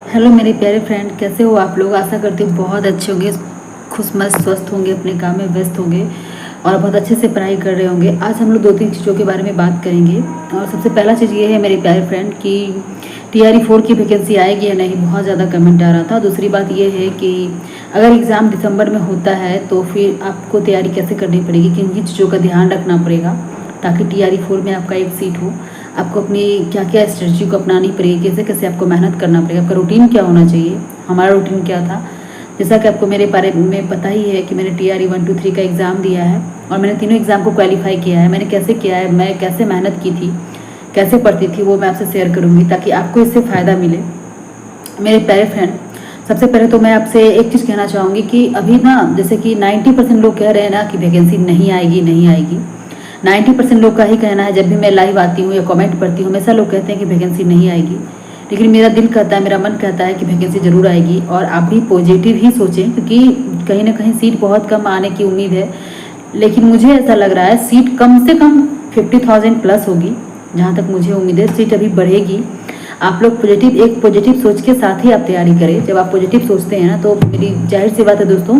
Hello मेरे प्यारे friend, कैसे हो आप लोग। आशा करती हूँ बहुत अच्छे होंगे, खुशमस्त स्वस्थ होंगे, अपने काम में व्यस्त होंगे और बहुत अच्छे से पढ़ाई कर रहे होंगे। आज हम लोग दो तीन चीज़ों के बारे में बात करेंगे। और सबसे पहला चीज़ ये है मेरे प्यारे फ्रेंड कि TRE 4 की वैकेंसी आएगी या नहीं, बहुत ज़्यादा कमेंट आ रहा था। दूसरी बात ये है कि अगर एग्ज़ाम दिसंबर में होता है तो फिर आपको तैयारी कैसे करनी पड़ेगी, किन किन चीज़ों का ध्यान रखना पड़ेगा ताकि TRE 4 में आपका एक सीट हो। आपको अपनी क्या क्या स्ट्रेटजी को अपनानी पड़ेगी, कैसे कैसे आपको मेहनत करना पड़ेगा, आपका रूटीन क्या होना चाहिए। हमारा रूटीन क्या था, जैसा कि आपको मेरे बारे में पता ही है कि मैंने TRE 1, 2, 3 का एग्ज़ाम दिया है और मैंने तीनों एग्ज़ाम को क्वालिफाई किया है। मैंने कैसे किया है, मैं कैसे मेहनत की थी, कैसे पढ़ती थी, वो मैं आपसे शेयर करूँगी ताकि आपको इससे फ़ायदा मिले। मेरे प्यारे फ्रेंड, सबसे पहले तो मैं आपसे एक चीज़ कहना चाहूँगी कि अभी ना जैसे कि 90% लोग कह रहे हैं ना कि वैकेंसी नहीं आएगी नहीं आएगी। 90% लोग का ही कहना है, जब भी मैं लाइव आती हूँ या कमेंट पढ़ती हूँ हमेशा लोग कहते हैं कि वैकेंसी नहीं आएगी। लेकिन मेरा दिल कहता है, मेरा मन कहता है कि वैकेंसी ज़रूर आएगी। और आप भी पॉजिटिव ही सोचें क्योंकि कहीं ना कहीं सीट बहुत कम आने की उम्मीद है। लेकिन मुझे ऐसा लग रहा है सीट कम से कम 50,000 प्लस होगी, जहाँ तक मुझे उम्मीद है। सीट अभी बढ़ेगी। आप लोग एक पॉजिटिव सोच के साथ ही आप तैयारी करें। जब आप पॉजिटिव सोचते हैं ना तो मेरी जाहिर सी बात है दोस्तों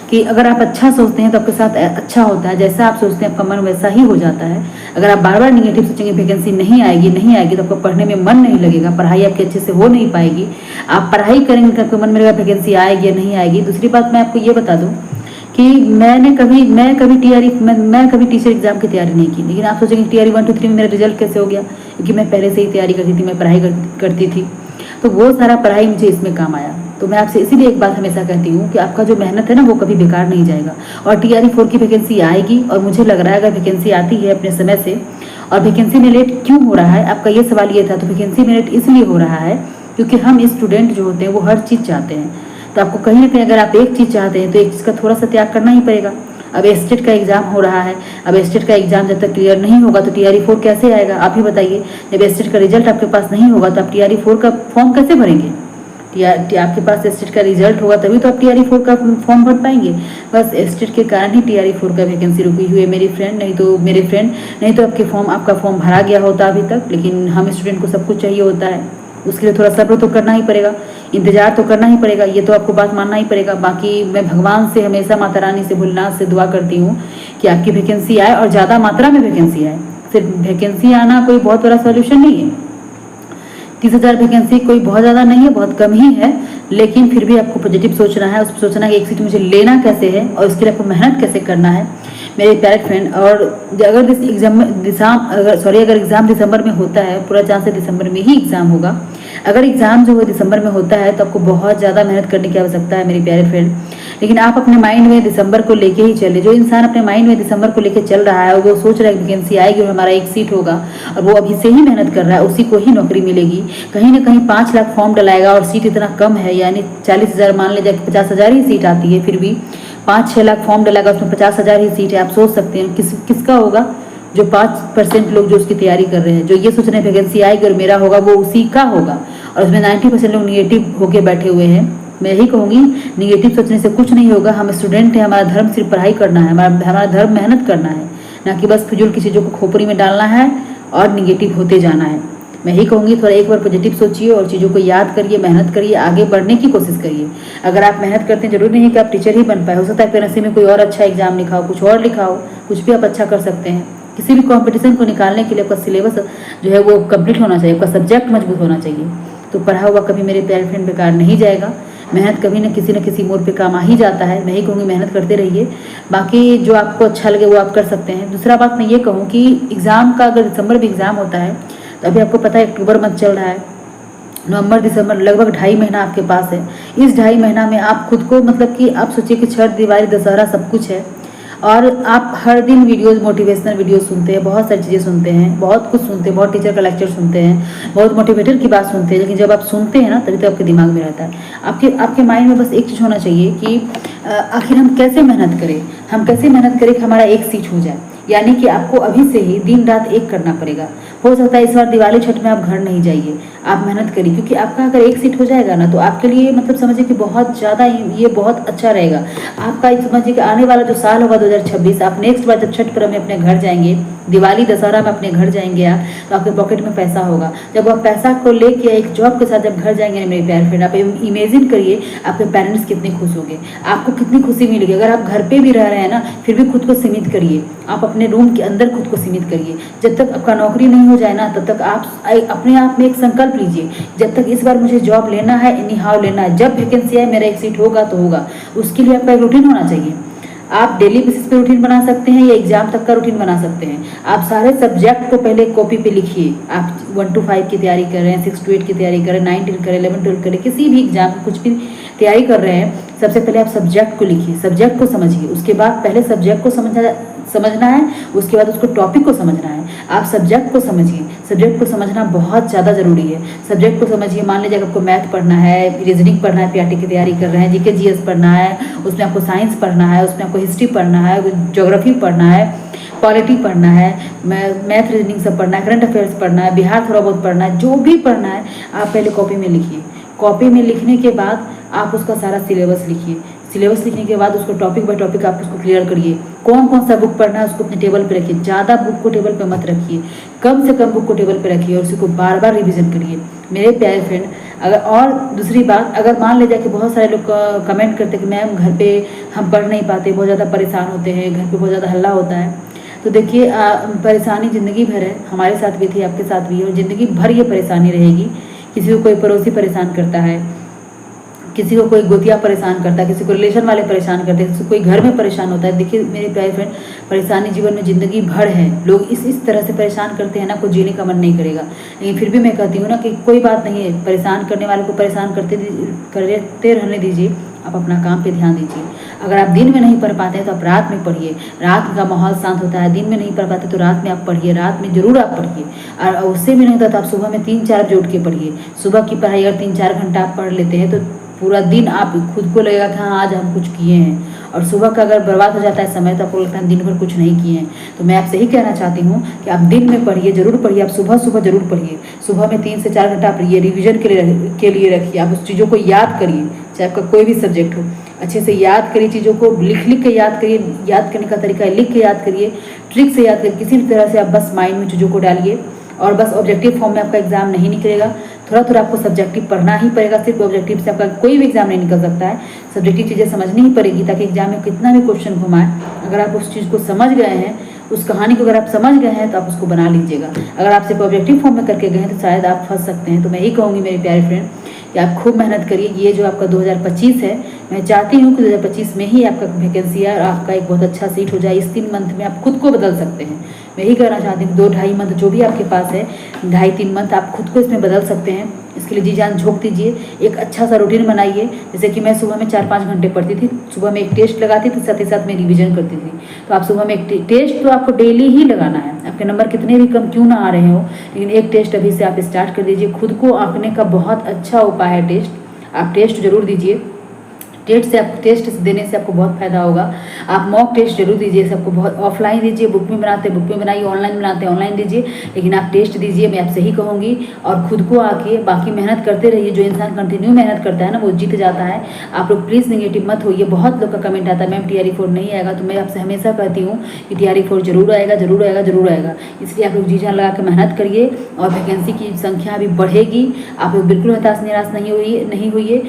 कि अगर आप अच्छा सोचते हैं तो आपके साथ अच्छा होता है। जैसा आप सोचते हैं आपका मन वैसा ही हो जाता है। अगर आप बार बार निगेटिव सोचेंगे वैकेंसी नहीं आएगी तो आपको पढ़ने में मन नहीं लगेगा, पढ़ाई आपकी अच्छे से हो नहीं पाएगी। आप पढ़ाई करेंगे तो आपको मन में लगेगा वैकेंसी आएगी या नहीं आएगी। दूसरी बात मैं आपको ये बता दूँ कि मैं कभी टीचर एग्जाम की तैयारी नहीं की। लेकिन आप सोचेंगे TRE 1, 2, 3 में मेरा रिजल्ट कैसे हो गया, क्योंकि मैं पहले से ही तैयारी करती थी, मैं पढ़ाई करती थी। तो वो सारा पढ़ाई मुझे इसमें काम आया। तो मैं आपसे इसीलिए एक बात हमेशा कहती हूँ कि आपका जो मेहनत है ना वो कभी बेकार नहीं जाएगा। और TRE 4 की वैकेंसी आएगी और मुझे लग रहा है अगर वैकेंसी आती है अपने समय से। और वैकेंसी में लेट क्यों हो रहा है, आपका ये सवाल ये था। तो वैकेंसी में लेट इसलिए हो रहा है क्योंकि हम स्टूडेंट जो होते हैं वो हर चीज़ चाहते हैं। तो आपको कहीं ना कहीं अगर आप एक चीज़ चाहते हैं तो एक चीज़ का थोड़ा सा त्याग करना ही पड़ेगा। अब स्टेट का एग्जाम हो रहा है, अब स्टेट का एग्जाम जब तक क्लियर नहीं होगा तो TRE 4 कैसे आएगा, आप ही बताइए। जब स्टेट का रिजल्ट आपके पास नहीं होगा तो आप TRE 4 का फॉर्म कैसे भरेंगे। आपके पास स्टेट का रिजल्ट होगा तभी तो आप TRE 4 का फॉर्म भर पाएंगे। बस स्टेट के कारण ही TRE 4 का वैकेंसी रुकी हुई है मेरी फ्रेंड। नहीं तो आपका फॉर्म भरा गया होता अभी तक। लेकिन हम स्टूडेंट को सब कुछ चाहिए होता है, उसके लिए थोड़ा सब्र तो करना ही पड़ेगा, इंतजार तो करना ही पड़ेगा। ये तो आपको बात मानना ही पड़ेगा। बाकी मैं भगवान से हमेशा, माता रानी से, भोलेनाथ से दुआ करती हूँ कि आपकी वैकेंसी आए और ज़्यादा मात्रा में वैकेंसी आए। सिर्फ वैकेंसी आना कोई बहुत बड़ा सॉल्यूशन नहीं है। 30,000 वैकेंसी कोई बहुत ज़्यादा नहीं है, बहुत कम ही है। लेकिन फिर भी आपको पॉजिटिव सोचना है, उस सोचना है कि एक सीट मुझे लेना कैसे है और इसके लिए आपको मेहनत कैसे करना है मेरे प्यारे फ्रेंड। और अगर एग्ज़ाम दिसंबर में होता है, पूरा चांस है दिसंबर में ही एग्ज़ाम होगा। अगर एग्ज़ाम जो है दिसंबर में होता है तो आपको बहुत ज़्यादा मेहनत करने की आवश्यकता है मेरे प्यारे फ्रेंड। लेकिन आप अपने माइंड में दिसंबर को लेके ही चले। जो इंसान अपने माइंड में दिसंबर को लेके चल रहा है और वो सोच रहा है कि वैकेंसी आएगी और हमारा एक सीट होगा और वो अभी से ही मेहनत कर रहा है, उसी को ही नौकरी मिलेगी। कहीं ना कहीं 5 लाख फॉर्म डलाएगा और सीट इतना कम है, यानी 40,000, मान लीजिए 50,000 ही सीट आती है, फिर भी 5-6 लाख फॉर्म डलेगा, उसमें 50,000 ही सीट है। आप सोच सकते हैं किसका होगा। जो 5% लोग जो उसकी तैयारी कर रहे हैं, जो ये सोच रहे हैं वैकेंसी आएगी और मेरा होगा, वो उसी का होगा। और उसमें 90% लोग निगेटिव होके बैठे हुए हैं। मैं यही कहूँगी निगेटिव सोचने से कुछ नहीं होगा। हम स्टूडेंट हैं, हमारा धर्म सिर्फ पढ़ाई करना है, हमारा धर्म मेहनत करना है, ना कि बस फिजूल की चीज़ों को खोपड़ी में डालना है और निगेटिव होते जाना है। मैं यही कहूँगी थोड़ा एक बार पॉजिटिव सोचिए और चीज़ों को याद करिए, मेहनत करिए, आगे बढ़ने की कोशिश करिए। अगर आप मेहनत करते हैं, जरूरी नहीं है कि आप टीचर ही बन पाए। हो सकता है आपके नसीब में कोई और अच्छा एग्जाम लिखा हो, कुछ और लिखा हो, कुछ भी आप अच्छा कर सकते हैं। किसी भी कंपटीशन को निकालने के लिए आपका सिलेबस जो है वो कंप्लीट होना चाहिए, आपका सब्जेक्ट मजबूत होना चाहिए। तो पढ़ा हुआ कभी मेरे प्यारे फ्रेंड बेकार नहीं जाएगा। मेहनत कभी न किसी मोड़ पे काम आ ही जाता है। मैं ही कहूँगी मेहनत करते रहिए। बाकी जो आपको अच्छा लगे वो आप कर सकते हैं। दूसरा बात मैं ये कहूँ कि एग्ज़ाम का, अगर दिसंबर में एग्ज़ाम होता है तो अभी आपको पता है अक्टूबर मंथ चल रहा है, नवंबर दिसंबर लगभग 2.5 महीना आपके पास है। इस 2.5 महीना में आप खुद को, मतलब कि आप सोचिए कि छठ, दिवाली, दशहरा सब कुछ है और आप हर दिन वीडियोस, मोटिवेशनल वीडियोस सुनते हैं, बहुत सारी चीज़ें सुनते हैं, बहुत कुछ सुनते हैं, बहुत टीचर का लेक्चर सुनते हैं, बहुत मोटिवेटर की बात सुनते हैं। लेकिन जब आप सुनते हैं ना तभी तो आपके दिमाग में रहता है। आपके माइंड में बस एक चीज़ होना चाहिए कि आखिर हम कैसे मेहनत करें कि हमारा एक सीट हो जाए। यानी कि आपको अभी से ही दिन रात एक करना पड़ेगा। हो सकता है इस बार दिवाली छठ में आप घर नहीं जाइए, आप मेहनत करिए, क्योंकि आपका अगर एक सीट हो जाएगा ना तो आपके लिए मतलब समझिए कि बहुत ज़्यादा ये बहुत अच्छा रहेगा। आपका समझिए कि आने वाला जो साल होगा 2026, आप नेक्स्ट बार जब छठ पर्व में अपने घर जाएंगे, दिवाली दशहरा में अपने घर जाएंगे आप, तो आपके पॉकेट में पैसा होगा। जब आप पैसा को लेके एक जॉब के साथ जब घर जाएंगे ना मेरे प्यारे फ्रेंड, आप इमेजिन करिए आपके पेरेंट्स कितने खुश होंगे, आपको कितनी खुशी मिलेगी। अगर आप घर पे भी रह रहे हैं ना फिर भी खुद को सीमित करिए, आप अपने रूम के अंदर खुद को सीमित करिए। जब तक आपका नौकरी नहीं हो जाए ना तब तक आप अपने आप में एक संकल्प लीजिए, जब तक इस बार मुझे जॉब लेना है, एनी हाउ लेना है, जब वैकेंसी आए मेरा एक सीट होगा तो होगा। उसके लिए आपका एक रूटीन होना चाहिए। आप डेली बेसिस पे रूटीन बना सकते हैं या एग्जाम तक का रूटीन बना सकते हैं। आप सारे सब्जेक्ट को पहले कॉपी पे लिखिए। आप 1 to 5 की तैयारी कर रहे हैं, 6 to 8 की तैयारी कर रहे हैं, 9 10 करें, 11 12 करें, किसी भी एग्जाम की कुछ भी तैयारी कर रहे हैं, सबसे पहले आप सब्जेक्ट को लिखिए, सब्जेक्ट को समझिए। उसके बाद पहले सब्जेक्ट को समझना है, उसके बाद उसको टॉपिक को समझना है। आप सब्जेक्ट को समझिए, सब्जेक्ट को समझना बहुत ज़्यादा ज़रूरी है। सब्जेक्ट को समझिए, मान लीजिए आपको मैथ पढ़ना है, रीजनिंग पढ़ना है, पीआरटी की तैयारी कर रहे हैं, जीके जीएस पढ़ना है, उसमें आपको साइंस पढ़ना है, उसमें आपको हिस्ट्री पढ़ना है, ज्योग्राफी पढ़ना है, पॉलिटी पढ़ना है, मैथ रीजनिंग सब पढ़ना है, करंट अफेयर्स पढ़ना है, बिहार थोड़ा बहुत पढ़ना है, जो भी पढ़ना है आप पहले कॉपी में लिखिए। कॉपी में लिखने के बाद आप उसका सारा सिलेबस लिखिए। सिलेबस लिखने के बाद उसको टॉपिक बाय टॉपिक आप उसको क्लियर करिए। कौन कौन सा बुक पढ़ना है उसको अपने टेबल पे रखिए। ज़्यादा बुक को टेबल पे मत रखिए, कम से कम बुक को टेबल पे रखिए और उसको बार बार रिवीजन करिए मेरे प्यारे फ्रेंड। अगर और दूसरी बात, अगर मान लीजिए कि बहुत सारे लोग कमेंट करते हैं कि मैम घर पे हम पढ़ नहीं पाते, बहुत ज़्यादा परेशान होते हैं, घर पे बहुत ज़्यादा हल्ला होता है, तो देखिए परेशानी ज़िंदगी भर है, हमारे साथ भी थी, आपके साथ भी है, और ज़िंदगी भर ये परेशानी रहेगी। किसी को कोई पड़ोसी परेशान करता है, किसी को कोई गोतिया परेशान करता है, किसी को रिलेशन वाले परेशान करते हैं, किसी को कोई घर में परेशान होता है। देखिए मेरे प्यारे फ्रेंड, परेशानी जीवन में ज़िंदगी भर है। लोग इस तरह से परेशान करते हैं ना, कोई जीने का मन नहीं करेगा। लेकिन फिर भी मैं कहती हूँ ना कि कोई बात नहीं है, परेशान करने वाले को परेशान करते रहने दीजिए, आप अपना काम पे ध्यान दीजिए। अगर आप दिन में नहीं पढ़ पाते हैं तो आप रात में पढ़िए, रात का माहौल शांत होता है। दिन में नहीं पढ़ पाते तो रात में आप पढ़िए, रात में ज़रूर आप पढ़िए। और उससे भी नहीं होता तो आप सुबह में 3-4 बजे उठ के पढ़िए। सुबह की पढ़ाई अगर 3-4 घंटा आप पढ़ लेते हैं तो पूरा दिन आप खुद को लगेगा कि हाँ आज हम कुछ किए हैं। और सुबह का अगर बर्बाद हो जाता है समय तो आपको लगता है दिन भर कुछ नहीं किए हैं। तो मैं आपसे ही कहना चाहती हूँ कि आप दिन में पढ़िए, ज़रूर पढ़िए, आप सुबह सुबह ज़रूर पढ़िए। सुबह में 3 से 4 घंटा पढ़िए, रिवीजन के लिए रखिए। आप उस चीज़ों को याद करिए, चाहे आपका कोई भी सब्जेक्ट हो, अच्छे से याद करिए। चीज़ों को लिख के याद करिए। याद करने का तरीका है लिख के याद करिए, ट्रिक से याद करिए। किसी भी तरह से आप बस माइंड में चीज़ों को डालिए और बस ऑब्जेक्टिव फॉर्म में आपका एग्जाम नहीं निकलेगा। थोड़ा थोड़ा आपको सब्जेक्टिव पढ़ना ही पड़ेगा। सिर्फ ऑब्जेक्टिव से आपका कोई भी एग्जाम नहीं निकल सकता है। सब्जेक्टिव चीज़ें समझनी ही पड़ेगी ताकि एग्जाम में कितना भी क्वेश्चन घुमाए, अगर आप उस चीज़ को समझ गए हैं, उस कहानी को अगर आप समझ गए हैं तो आप उसको बना लीजिएगा। अगर आप सिर्फ ऑब्जेक्टिव फॉर्म में करके गए हैं तो शायद आप फंस सकते हैं। तो मैं यही कहूँगी मेरे प्यारे फ्रेंड कि आप खूब मेहनत करिए। ये जो आपका 2025 है, मैं चाहती हूँ कि 2025 में ही आपका वैकेंसी है और आपका एक बहुत अच्छा सीट हो जाए। इस 3 मंथ में आप खुद को बदल सकते हैं। मैं यही कहना चाहती हूँ 2-2.5 मंथ जो भी आपके पास है, 2.5-3 मंथ आप खुद को इसमें बदल सकते हैं। इसके लिए जी जान झोंक दीजिए। एक अच्छा सा रूटीन बनाइए। जैसे कि मैं सुबह में 4-5 घंटे पढ़ती थी, सुबह में एक टेस्ट लगाती थी, साथ ही साथ मैं रिवीजन करती थी। तो आप सुबह में एक टेस्ट तो आपको डेली ही लगाना है। आपके नंबर कितने भी कम क्यों ना आ रहे हो, लेकिन एक टेस्ट अभी से आप स्टार्ट कर दीजिए। खुद को आंकने का बहुत अच्छा उपाय है टेस्ट। आप टेस्ट जरूर दीजिए। टेस्ट देने से आपको बहुत फायदा होगा। आप मॉक टेस्ट जरूर दीजिए। सबको बहुत ऑफलाइन दीजिए, बुक में बनाते हैं बुक में बनाइए, ऑनलाइन बनाते हैं ऑनलाइन दीजिए, लेकिन आप टेस्ट दीजिए। मैं आपसे ही कहूँगी और खुद को आके बाकी मेहनत करते रहिए। जो इंसान कंटिन्यू मेहनत करता है ना वो जीत जाता है। आप लोग प्लीज़ नेगेटिव मत होइए। बहुत लोग का कमेंट आता है मैम TRE4 नहीं आएगा, तो मैं आपसे हमेशा कहती हूँ कि TRE4 जरूर आएगा, जरूर आएगा, जरूर आएगा। इसलिए आप लोग जी जान लगा के मेहनत करिए और वैकेंसी की संख्या अभी बढ़ेगी। आप लोग बिल्कुल हताश निराश नहीं हुई।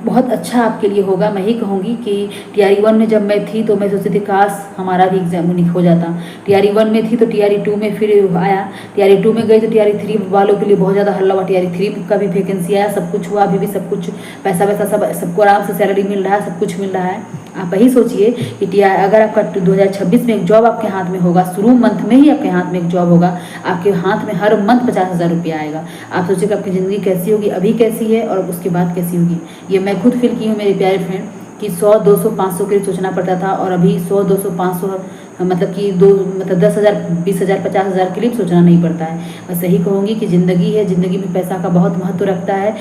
बहुत अच्छा आपके लिए होगा। मैं ही कहूँगी कि TRE1 में जब मैं थी तो मैं सोचती थी काश हमारा भी एग्जाम हो जाता। TRE1 में थी तो TRE2 में फिर आया, TRE2 में गई तो TRE3 वालों के लिए बहुत ज़्यादा हल्ला हुआ। TRE3 का भी वैकेंसी आया, सब कुछ हुआ। अभी भी सब कुछ पैसा सबको आराम से सैलरी मिल रहा है, सब कुछ मिल रहा है। आप यही सोचिए कि अगर आपका 2026 में एक जॉब आपके हाथ में होगा, शुरू मंथ में ही आपके हाथ में एक जॉब होगा, आपके हाथ में हर मंथ 50,000 रुपया आएगा। आप सोचिए कि आपकी ज़िंदगी कैसी होगी, अभी कैसी है और उसके बाद कैसी होगी। ये मैं खुद फील की हूँ मेरे प्यारे फ्रेंड कि 100, 200, 500 के लिए सोचना पड़ता था और अभी 100, 200, 500 मतलब कि 10,000, 20,000, 50,000 के लिए सोचना नहीं पड़ता है। बस यही कहूँगी कि ज़िंदगी है, ज़िंदगी में पैसा का बहुत महत्व रखता है।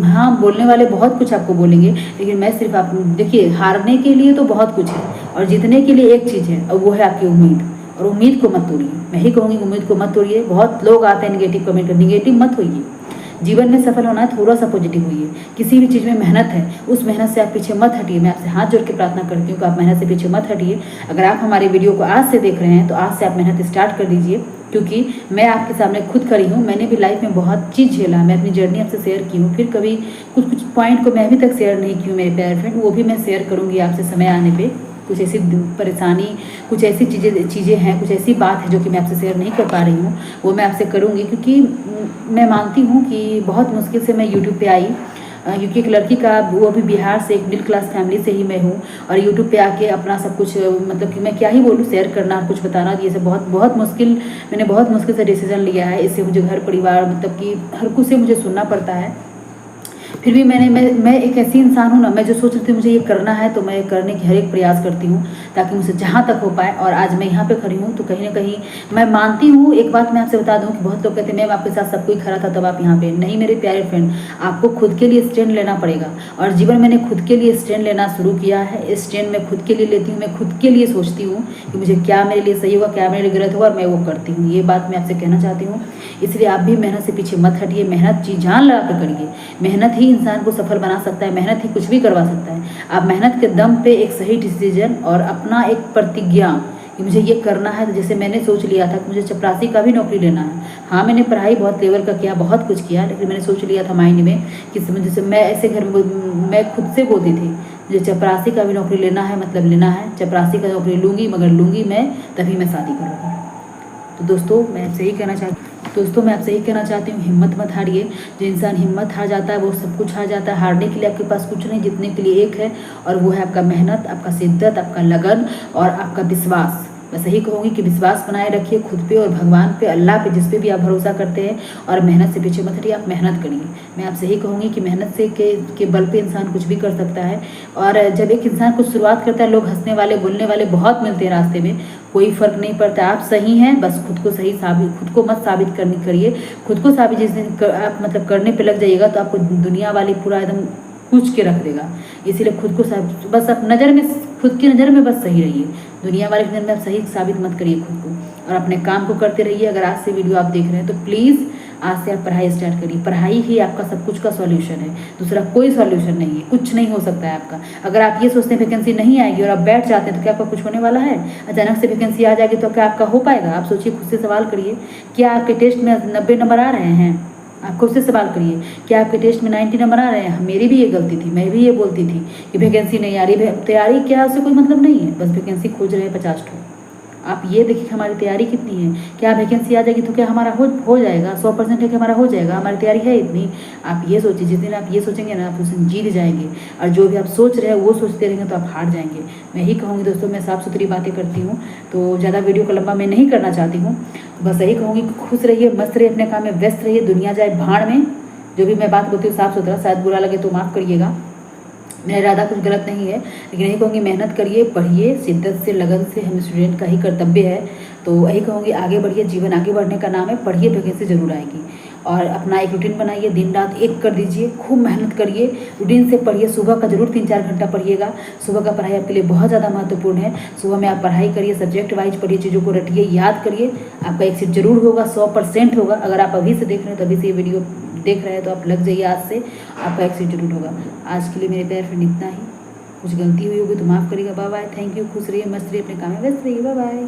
हाँ, बोलने वाले बहुत कुछ आपको बोलेंगे, लेकिन मैं सिर्फ आप देखिए, हारने के लिए तो बहुत कुछ है और जीतने के लिए एक चीज़ है और वो है आपकी उम्मीद। और उम्मीद को मत तोड़िए। मैं ही कहूँगी उम्मीद को मत तोड़िए। बहुत लोग आते हैं निगेटिव कमेंट कर, निगेटिव मत होइए। जीवन में सफल होना है, थोड़ा सा पॉजिटिव होइए। किसी भी चीज़ में मेहनत है, उस मेहनत से आप पीछे मत हटिए। मैं आपसे हाथ जोड़ के प्रार्थना करती हूँ कि आप मेहनत से पीछे मत हटिए। अगर आप हमारे वीडियो को आज से देख रहे हैं तो आज से आप मेहनत स्टार्ट कर दीजिए, क्योंकि मैं आपके सामने खुद खड़ी हूँ। मैंने भी लाइफ में बहुत चीज़ झेला, मैं अपनी जर्नी आपसे शेयर की हूँ। फिर कभी कुछ पॉइंट को मैं अभी तक शेयर नहीं की हूँ मेरे प्यारे फ्रेंड, वो भी मैं शेयर करूँगी आपसे समय आने पर। कुछ ऐसी परेशानी, कुछ ऐसी चीज़ें हैं, कुछ ऐसी बात है जो कि मैं आपसे शेयर नहीं कर पा रही हूँ, वो मैं आपसे करूँगी। क्योंकि मैं मानती हूँ कि बहुत मुश्किल से मैं यूट्यूब पे आई, क्योंकि एक लड़की का, वो भी बिहार से, एक मिडिल क्लास फैमिली से ही मैं हूँ, और यूट्यूब पे आके अपना सब कुछ, मतलब कि मैं क्या ही बोलूँ, शेयर करना, कुछ बताना, ये सब बहुत मुश्किल, मैंने बहुत मुश्किल से डिसीजन लिया है। इससे मुझे घर परिवार, मतलब कि हर कुछ से मुझे सुनना पड़ता है। फिर भी मैं एक ऐसी इंसान हूँ ना, मैं जो सोच रही थी मुझे ये करना है, तो मैं करने की हर एक प्रयास करती हूँ ताकि मुझसे जहाँ तक हो पाए। और आज मैं यहाँ पे खड़ी हूँ तो कहीं ना कहीं मैं मानती हूँ। एक बात मैं आपसे बता दूँ कि बहुत लोग कहते हैं मैम आपके साथ सब कोई खड़ा था तब आप यहाँ पे। नहीं मेरे प्यारे फ्रेंड, आपको खुद के लिए स्टैंड लेना पड़ेगा। और जीवन मैंने खुद के लिए स्टैंड लेना शुरू किया है। स्टैंड मैं खुद के लिए लेती हूँ, मैं खुद के लिए सोचती हूँ कि मुझे क्या मेरे लिए सही होगा, क्या मेरे लिए गलत होगा, और मैं वो करती हूँ। ये बात मैं आपसे कहना चाहती हूँ। इसलिए आप भी मेहनत से पीछे मत हटिए, मेहनत जी जान लगा कर करिए। मेहनत ही इंसान को सफल बना सकता है, मेहनत ही कुछ भी करवा सकता है। आप मेहनत के दम पे एक सही डिसीजन और अपना एक प्रतिज्ञा कि मुझे ये करना है, तो जैसे मैंने सोच लिया था कि मुझे चपरासी का भी नौकरी लेना है। हाँ मैंने पढ़ाई बहुत लेवल का किया, बहुत कुछ किया, लेकिन मैंने सोच लिया था माइंड में कि जैसे मैं ऐसे घर में मैं खुद से बोलती थी मुझे चपरासी का भी नौकरी लेना है, मतलब लेना है, चपरासी का नौकरी लूँगी, मगर लूँगी मैं तभी मैं शादी करूँगी। तो दोस्तों मैं आपसे यही कहना चाहती हूँ, हिम्मत मत हारिए। जो इंसान हिम्मत हार जाता है वो सब कुछ हार जाता है। हारने के लिए आपके पास कुछ नहीं, जीतने के लिए एक है, और वो है आपका मेहनत, आपका शिद्दत, आपका लगन और आपका विश्वास। बस यही कहूँगी कि विश्वास बनाए रखिए खुद पे और भगवान पे, अल्लाह पे, जिस पे भी आप भरोसा करते हैं, और मेहनत से पीछे मत हटिए, आप मेहनत करिए। मैं आपसे यही कहूँगी कि मेहनत से के बल पे इंसान कुछ भी कर सकता है। और जब एक इंसान कुछ शुरुआत करता है, लोग हंसने वाले, बोलने वाले बहुत मिलते हैं रास्ते में, कोई फ़र्क नहीं पड़ता। आप सही हैं, बस खुद को सही साबित, खुद को मत साबित करिए। खुद को साबित जिस दिन आप मतलब करने पे लग जाइएगा तो आपको दुनिया वाली पूरा एकदम पूछ के रख देगा। इसीलिए खुद को बस आप नज़र में, खुद की नज़र में बस सही रहिए, दुनिया वाले की नज़र में आप सही साबित मत करिए खुद को, और अपने काम को करते रहिए। अगर आज से वीडियो आप देख रहे हैं तो प्लीज़ आज से आप पढ़ाई स्टार्ट करिए। पढ़ाई ही आपका सब कुछ का सॉल्यूशन है, दूसरा कोई सॉल्यूशन नहीं है। कुछ नहीं हो सकता है आपका। अगर आप ये सोचते हैं वैकेंसी नहीं आएगी और आप बैठ जाते हैं तो क्या आपका कुछ होने वाला है? अचानक से वैकेंसी आ जाएगी तो क्या आपका हो पाएगा? आप सोचिए, खुद से सवाल करिए, क्या आपके टेस्ट में 90 नंबर आ रहे हैं? आप खुद से सवाल करिए, क्या आपके टेस्ट में 90 नंबर आ रहे हैं? मेरी भी ये गलती थी, मैं भी ये बोलती थी कि वैकेंसी नहीं आ रही। तैयारी क्या, उससे कोई मतलब नहीं है, बस वैकेंसी खोज रहे हैं 50 ठो। आप ये देखिए हमारी तैयारी कितनी है। क्या वैकेंसी आ जाएगी तो क्या हमारा हो जाएगा? 100% है कि हमारा हो जाएगा? हमारी तैयारी है इतनी। आप ये सोचिए, जिस दिन आप ये सोचेंगे ना, आप उस दिन जीत जाएंगे। और जो भी आप सोच रहे हैं वो सोचते रहेंगे तो आप हार जाएंगे। मैं यही कहूँगी दोस्तों, मैं साफ़ सुथरी बातें करती हूँ, तो ज़्यादा वीडियो को लंबा मैं नहीं करना चाहती हूँ। बस यही कहूँगी, खुश रहिए, मस्त रहिए, अपने काम में व्यस्त रहिए, दुनिया जाए भाड़ में। जो भी मैं बात बोलती हूँ साफ़ सुथरा, शायद बुरा लगे तो माफ़ करिएगा, मेरा इरादा कुछ गलत नहीं है, लेकिन यही कहूँगी मेहनत करिए, पढ़िए, शिद्दत से, लगन से, हम स्टूडेंट का ही कर्तव्य है। तो यही कहूँगी आगे बढ़िए, जीवन आगे बढ़ने का नाम है, पढ़िए, वैकेंसी ज़रूर आएगी। और अपना एक रूटीन बनाइए, दिन रात एक कर दीजिए, खूब मेहनत करिए, रूटीन से पढ़िए। सुबह का जरूर 3-4 घंटा पढ़िएगा। सुबह का पढ़ाई आपके लिए बहुत ज़्यादा महत्वपूर्ण है। सुबह में आप पढ़ाई करिए, सब्जेक्ट वाइज पढ़िए, चीज़ों को रटिए, याद करिए, आपका एग्जिट जरूर होगा, 100% होगा। अगर आप अभी से देख रहे हैं तो अभी से ये वीडियो देख रहे हैं तो आप लग जाइए, आज से आपका एग्जिट जरूर होगा। आज के लिए मेरे प्यारे फ्रेंड इतना ही। कुछ गलती हुई होगी तो माफ़ करिएगा। Bye bye, thank you. खुश रहिए, मस्त रहिए, अपने काम में व्यस्त रहिए। Bye bye.